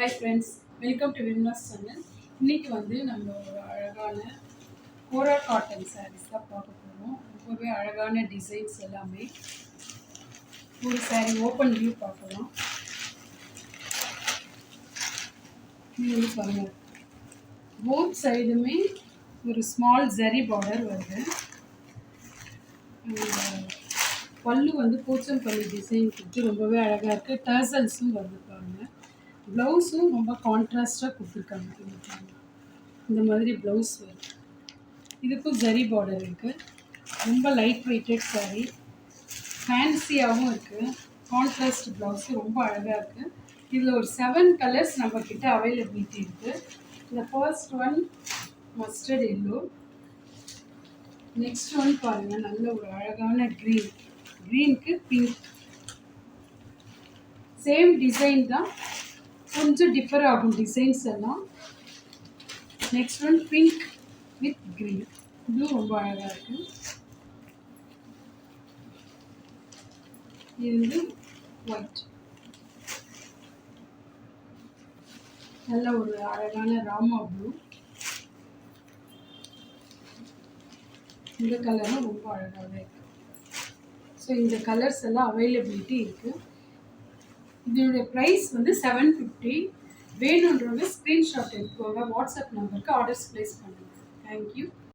Hi friends, welcome to Vimna's channel. இன்னைக்கு வந்து நம்ம ஒரு அழகான கோரா காட்டன் சாரீஸ் தான் பார்க்க போகிறோம். ரொம்பவே அழகான டிசைன்ஸ் எல்லாமே. ஒரு சாரீ ஓப்பன் வியூ பார்க்கலாம். இது வந்து பாருங்கள், போத் சைடுமே ஒரு ஸ்மால் ஜரி பார்டர் வருது. பல்லு வந்து போச்சம்பள்ளி டிசைன் கொடுத்து ரொம்பவே அழகாக இருக்குது. டர்சல்ஸும் வருது பாருங்கள். ப்ளவுஸும் ரொம்ப கான்ட்ராஸ்டாக கொடுத்துருக்காங்க. இந்த மாதிரி ப்ளவுஸ் வருது. இதுக்கும் ஜரி பார்டர் இருக்குது. ரொம்ப லைட் வெயிட்டட் சாரீ, ஃபேன்சியாகவும் இருக்குது. கான்ட்ராஸ்ட் ப்ளவுஸு ரொம்ப அழகாக இருக்குது. இதில் ஒரு 7 கலர்ஸ் நம்மக்கிட்ட அவைலபிலிட்டி இருக்குது. இந்த first one mustard yellow, next one பாருங்கள் நல்ல ஒரு அழகான க்ரீன், க்ரீனுக்கு பிங்க். சேம் டிசைன் தான், கொஞ்சம் டிஃபர் ஆகும் டிசைன்ஸ் எல்லாம். Next one pink with green, இதுவும் ரொம்ப அழகாக இருக்குது. இது வந்து ஒயிட், நல்ல ஒரு அழகான ராமா ப்ளூ. இந்த கலரும் ரொம்ப அழகாக இருக்குது. ஸோ இந்த கலர்ஸ் எல்லாம் அவைலபிலிட்டி இருக்குது. இதனுடைய ப்ரைஸ் வந்து 750. வேணுன்றவங்க ஸ்க்ரீன்ஷாட் எடுத்துக்கோங்க, வாட்ஸ்அப் நம்பருக்கு ஆர்டர்ஸ் ப்ளேஸ் பண்ணுங்கள். தேங்க்யூ.